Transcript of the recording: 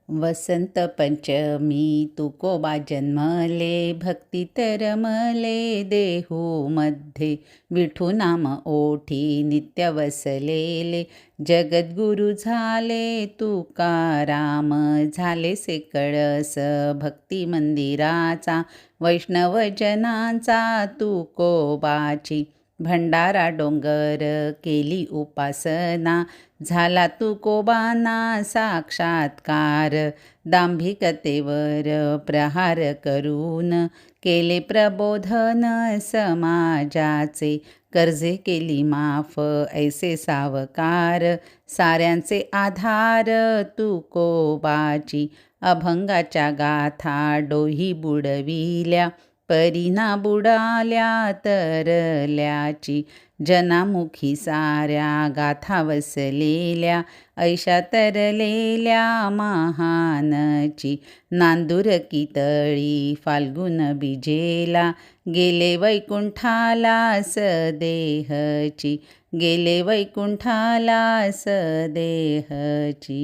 वसंत पंचमी तुकोबा जन्मले, भक्ती रमले देहू मध्ये. विठू नाम ओठी नित्य वसलेले, जगद्गुरु झाले तुकाराम. झाले से कळस भक्ती मंदिराचा, वैष्णव जनांचा तुकोबाची. भंडारा डोंगर केली उपासना, झाला तुकोबांना साक्षात्कार. दांभिकतेवर प्रहार करून, केले प्रबोधन समाजाचे. कर्जे केली माफ ऐसे सावकार, साऱ्यांचे आधार तुकोबाची. अभंगाच्या गाथा डोही बुडविल्या, परीना बुडाल्या तरल्याची. जनामुखी साऱ्या गाथा वसलेल्या, ऐशा तरलेल्या महानची. नांदूर की तळी फाल्गुन बिजेला, गेले वैकुंठाला सदेहची. गेले वैकुंठाला सदेहची.